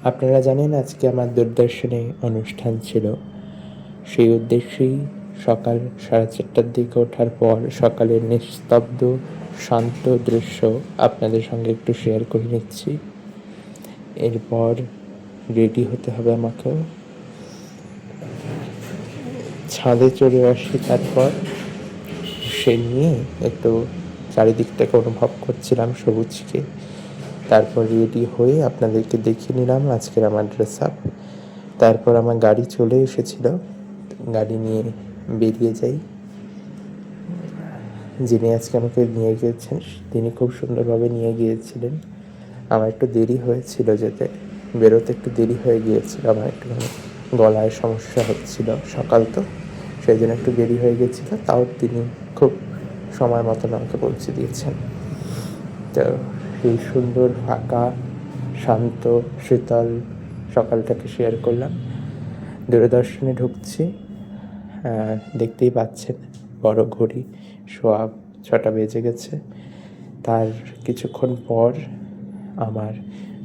আপনারা জানেন আজকে আমার দূরদর্শনে অনুষ্ঠান ছিল। সেই উদ্দেশ্যেই সকাল 4:30টার দিকে ওঠার পর সকালের নিস্তব্ধ শান্ত দৃশ্য আপনাদের সঙ্গে একটু শেয়ার করে নিচ্ছি। এরপর রেডি হতে হবে আমাকেও। ছাদে চলে আসি, তারপর সে নিয়ে একটু চারিদিকটাকে অনুভব করছিলাম সবুজকে। তারপর রেডি হয়ে আপনাদেরকে দেখিয়ে নিলাম আজকের আমার ড্রেস আপ। তারপর আমার গাড়ি চলে এসেছিল, গাড়ি নিয়ে বেরিয়ে যাই। যিনি আজকে আমাকে নিয়ে গিয়েছেন তিনি খুব সুন্দরভাবে নিয়ে গিয়েছিলেন। আমার একটু দেরি হয়েছিল যেতে, বেরোতে একটু দেরি হয়ে গিয়েছিল, আমার একটুখানি গলায় সমস্যা হচ্ছিল, সকাল তো সেই জন্য একটু দেরি হয়ে গেছিলো। তাও তিনি খুব সময় মতন আমাকে পৌঁছে দিয়েছেন। তো এই সুন্দর ফাঁকা শান্ত শীতল সকালটাকে শেয়ার করলাম। দূরদর্শনে ঢুকছি, দেখতেই পাচ্ছেন বড় ঘড়ি সোয়া 6টা বেজে গেছে। তার কিছুক্ষণ পর আমার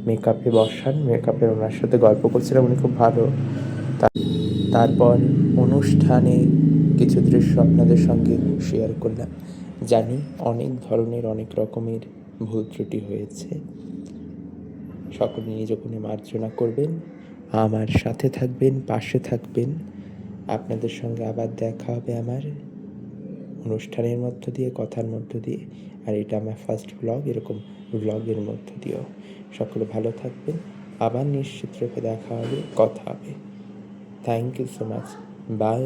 মেকআপে বসান, মেকআপের ওনার সাথে গল্প করছিলাম, উনি খুব ভালো। তারপর অনুষ্ঠানে কিছু দৃশ্য আপনাদের সঙ্গে শেয়ার করলাম। জানি অনেক ধরনের অনেক রকমের ভুল ত্রুটি হয়েছে, সকলে নিজগুণে মার্জনা করবেন, আমার সাথে থাকবেন, পাশে থাকবেন। আপনাদের সঙ্গে আবার দেখা হবে আমার অনুষ্ঠানের মধ্য দিয়ে, কথার মধ্য দিয়ে। আর এটা আমার ফার্স্ট ব্লগ, এরকম ব্লগের মধ্য দিয়েও। সকলে ভালো থাকবেন, আবার নিশ্চিত রূপে দেখা হবে, কথা হবে। Thank you so much, by.